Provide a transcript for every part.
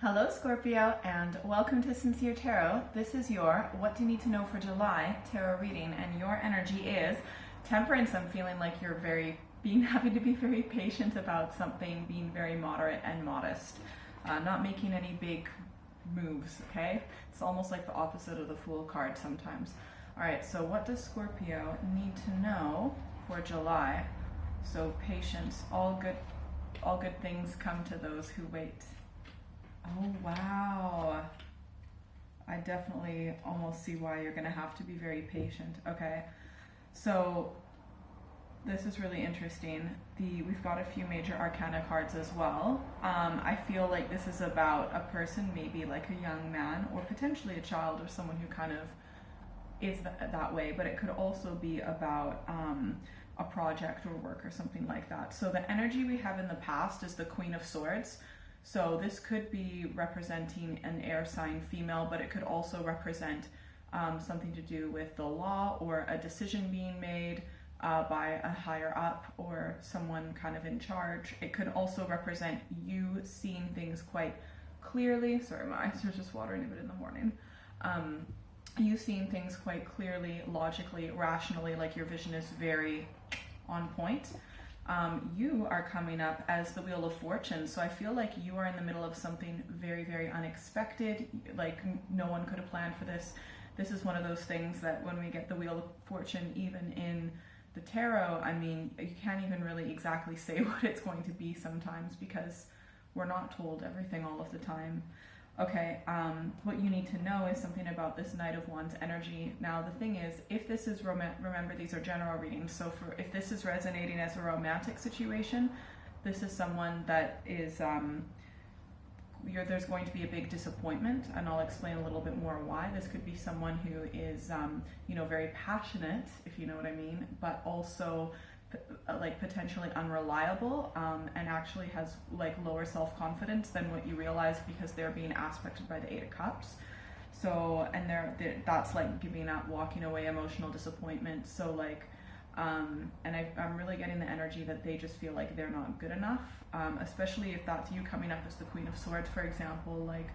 Hello Scorpio and welcome to Sincere Tarot. This is your What Do You Need to Know for July tarot reading, and your energy is Temperance. I'm feeling like you're having to be very patient about something, being very moderate and modest, not making any big moves, okay? It's almost like the opposite of the Fool card sometimes. Alright, so what does Scorpio need to know for July? So patience, all good things come to those who wait. Oh, wow. I definitely almost see why you're going to have to be very patient. Okay, so this is really interesting. We've got a few major arcana cards as well. I feel like this is about a person, maybe like a young man or potentially a child or someone who kind of is that way, but it could also be about a project or work or something like that. So the energy we have in the past is the Queen of Swords. So this could be representing an air sign female, but it could also represent something to do with the law or a decision being made by a higher up or someone kind of in charge. It could also represent you seeing things quite clearly. Sorry, my eyes are just watering a bit in the morning. You seeing things quite clearly, logically, rationally, like your vision is very on point. You are coming up as the Wheel of Fortune, so I feel like you are in the middle of something very, very unexpected, like no one could have planned for this. This is one of those things that when we get the Wheel of Fortune, even in the tarot, I mean, you can't even really exactly say what it's going to be sometimes because we're not told everything all of the time. Okay, what you need to know is something about this Knight of Wands energy. Now, the thing is, if this is remember, these are general readings, so if this is resonating as a romantic situation, this is someone that is, there's going to be a big disappointment, and I'll explain a little bit more why. This could be someone who is, very passionate, if you know what I mean, but also like potentially unreliable, and actually has like lower self-confidence than what you realize because they're being aspected by the Eight of Cups. So, and that's like giving up, walking away, emotional disappointment. So like, and I'm really getting the energy that they just feel like they're not good enough, especially if that's you coming up as the Queen of Swords, for example. Like,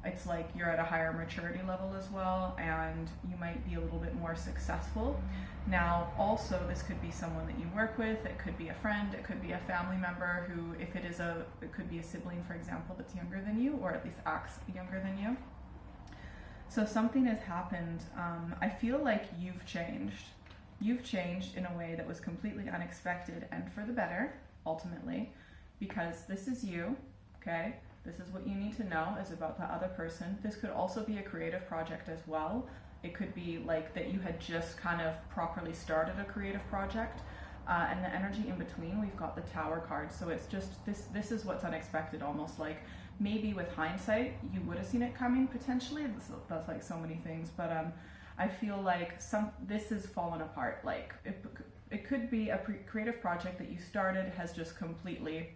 it's like you're at a higher maturity level as well, and you might be a little bit more successful. Now, also, this could be someone that you work with, it could be a friend, it could be a family member who, if it could be a sibling, for example, that's younger than you, or at least acts younger than you. So something has happened. I feel like you've changed. You've changed in a way that was completely unexpected and for the better, ultimately, because this is you, okay? This is what you need to know is about the other person. This could also be a creative project as well. It could be like that you had just kind of properly started a creative project. And the energy in between, we've got the Tower card. So it's just, this is what's unexpected, almost like maybe with hindsight, you would have seen it coming potentially. That's like so many things, but I feel like this has fallen apart. Like it could be a creative project that you started has just completely,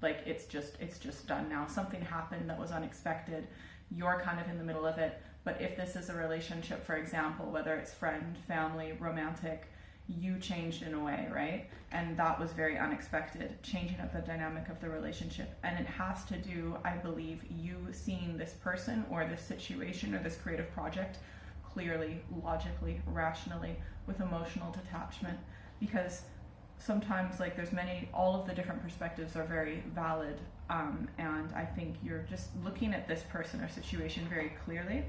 like it's just done now. Something happened that was unexpected. You're kind of in the middle of it. But if this is a relationship, for example, whether it's friend, family, romantic, you changed in a way, right? And that was very unexpected, changing up the dynamic of the relationship. And it has to do, I believe, you seeing this person or this situation or this creative project clearly, logically, rationally, with emotional detachment. Because sometimes like all of the different perspectives are very valid, and I think you're just looking at this person or situation very clearly.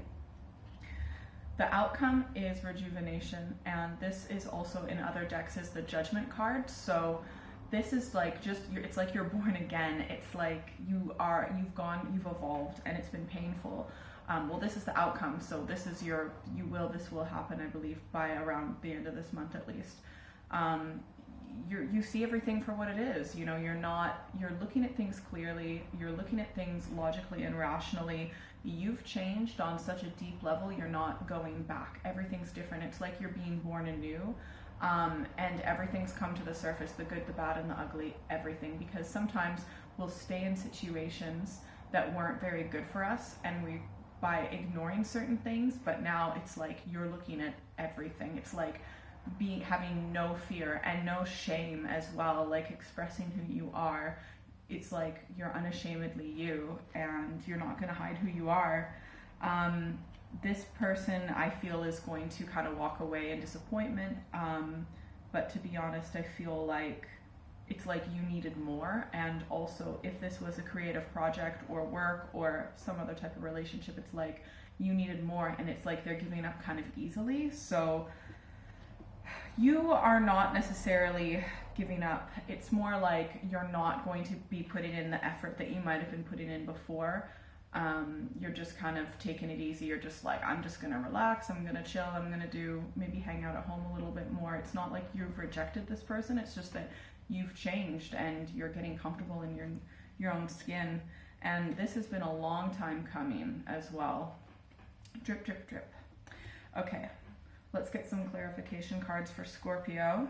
The outcome is rejuvenation, and this is also in other decks is the Judgment card. So this is like it's like you're born again. It's like you've evolved, and it's been painful. Well, this is the outcome, so this is this will happen, I believe, by around the end of this month at least. You see everything for what it is. You know, you're looking at things clearly, you're looking at things logically and rationally. You've changed on such a deep level, you're not going back. Everything's different. It's like you're being born anew, and everything's come to the surface, the good, the bad, and the ugly, everything. Because sometimes we'll stay in situations that weren't very good for us, and by ignoring certain things, but now it's like you're looking at everything. It's like having no fear and no shame as well, like expressing who you are it's like you're unashamedly you and you're not going to hide who you are. This person, I feel, is going to kind of walk away in disappointment. But to be honest, I feel like it's like you needed more. And also, if this was a creative project or work or some other type of relationship, it's like you needed more, and it's like they're giving up kind of easily. So you are not necessarily giving up. It's more like you're not going to be putting in the effort that you might have been putting in before. You're just kind of taking it easy. You're just like, I'm just gonna relax, I'm gonna chill, I'm gonna maybe hang out at home a little bit more. It's not like you've rejected this person, it's just that you've changed and you're getting comfortable in your own skin. And this has been a long time coming as well. Drip, drip, drip. Okay, let's get some clarification cards for Scorpio.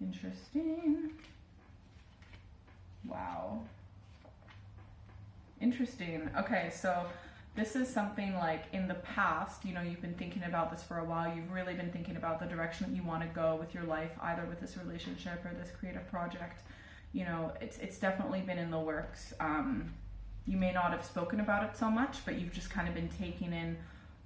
Interesting. Wow. Interesting. Okay, so this is something like in the past, you know, you've been thinking about this for a while. You've really been thinking about the direction that you want to go with your life, either with this relationship or this creative project. You know, it's definitely been in the works. You may not have spoken about it so much, but you've just kind of been taking in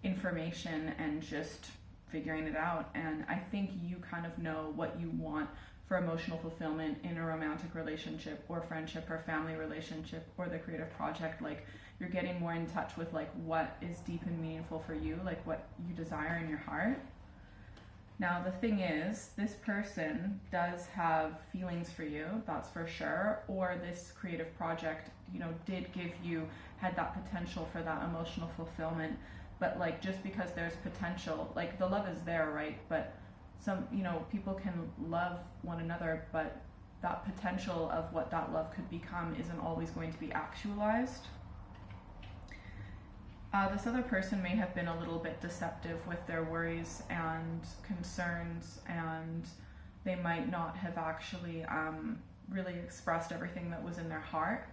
information and just figuring it out. And I think you kind of know what you want for emotional fulfillment in a romantic relationship or friendship or family relationship or the creative project. Like, you're getting more in touch with like what is deep and meaningful for you, like what you desire in your heart. Now the thing is, this person does have feelings for you, that's for sure, or this creative project, you know, had that potential for that emotional fulfillment. But like, just because there's potential, like the love is there, right? But some, you know, people can love one another, but that potential of what that love could become isn't always going to be actualized. This other person may have been a little bit deceptive with their worries and concerns, and they might not have actually really expressed everything that was in their heart.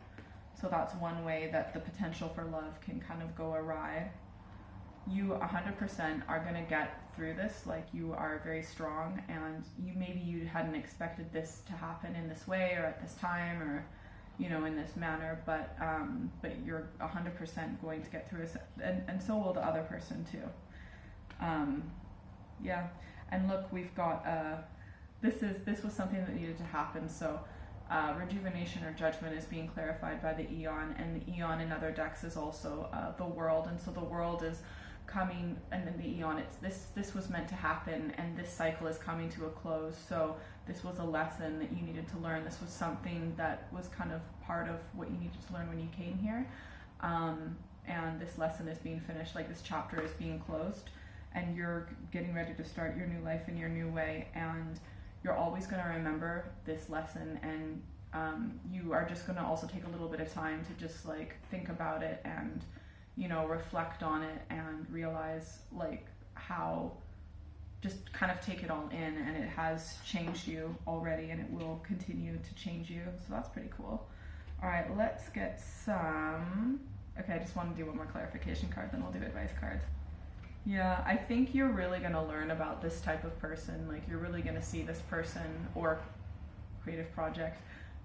So that's one way that the potential for love can kind of go awry. You 100% are going to get through this. Like, you are very strong, and maybe you hadn't expected this to happen in this way or at this time, or you know, in this manner, but you're 100% going to get through this, and so will the other person too. Yeah, and look, we've got this was something that needed to happen. So rejuvenation or judgment is being clarified by the Eon, and the Eon in other decks is also the world, and so the world is coming, and then the Eon, this was meant to happen, and this cycle is coming to a close. So this was a lesson that you needed to learn. This was something that was kind of part of what you needed to learn when you came here, and this lesson is being finished, like this chapter is being closed, and you're getting ready to start your new life in your new way. And you're always going to remember this lesson, and you are just going to also take a little bit of time to just like think about it and, you know, reflect on it and realize like how, just kind of take it all in, and it has changed you already, and it will continue to change you. So that's pretty cool. All right, let's get some, okay, I just want to do one more clarification card, then we'll do advice cards. Yeah, I think you're really going to learn about this type of person. Like, you're really going to see this person or creative project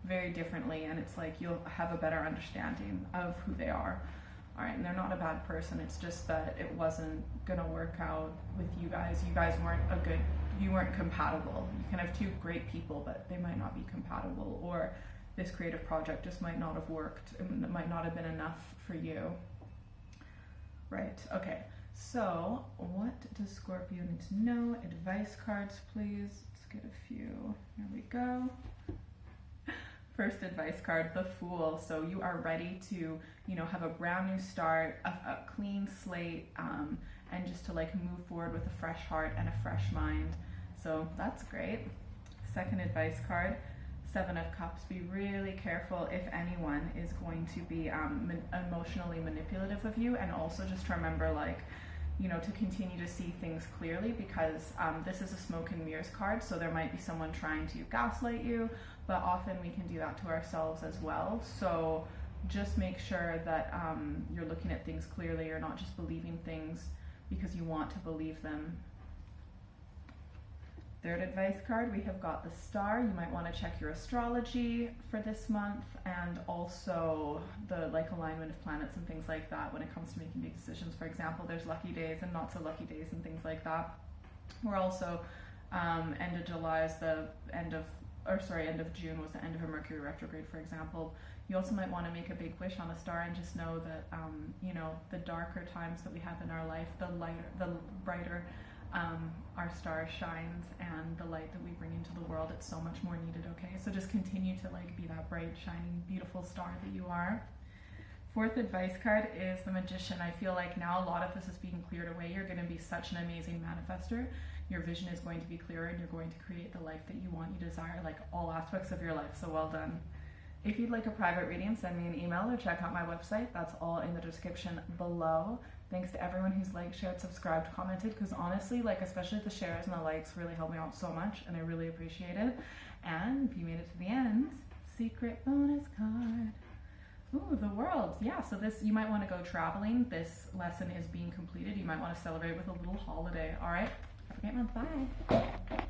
very differently, and it's like you'll have a better understanding of who they are. All right, and they're not a bad person. It's just that it wasn't going to work out with you guys. You guys you weren't compatible. You can have two great people, but they might not be compatible, or this creative project just might not have worked, and it might not have been enough for you. Right, okay. So, what does Scorpio need to know? Advice cards, please. Let's get a few. Here we go. First advice card, the Fool. So you are ready to, you know, have a brand new start, a clean slate, and just to like move forward with a fresh heart and a fresh mind. So that's great. Second advice card, Seven of Cups. Be really careful if anyone is going to be emotionally manipulative of you, and also just to remember, like, you know, to continue to see things clearly, because this is a smoke and mirrors card, so there might be someone trying to gaslight you, but often we can do that to ourselves as well. So just make sure that you're looking at things clearly. You're not just believing things because you want to believe them. Third advice card, we have got the Star. You might want to check your astrology for this month, and also the like alignment of planets and things like that when it comes to making big decisions. For example, there's lucky days and not so lucky days and things like that. We're also end of July is the end of June was the end of a Mercury retrograde, for example. You also might want to make a big wish on a star and just know that, you know, the darker times that we have in our life, the brighter our star shines, and the light that we bring into the world, it's so much more needed, okay? So just continue to like be that bright, shining, beautiful star that you are. Fourth advice card is the Magician. I feel like now a lot of this is being cleared away. You're going to be such an amazing manifester. Your vision is going to be clearer, and you're going to create the life that you want, you desire, like all aspects of your life. So well done. If you'd like a private reading, send me an email or check out my website. That's all in the description below. Thanks to everyone who's liked, shared, subscribed, commented, because honestly, like especially the shares and the likes really help me out so much, and I really appreciate it. And if you made it to the end, secret bonus card. Ooh, the World. Yeah, so this, you might want to go traveling. This lesson is being completed. You might want to celebrate with a little holiday. All right, have a great month. Bye.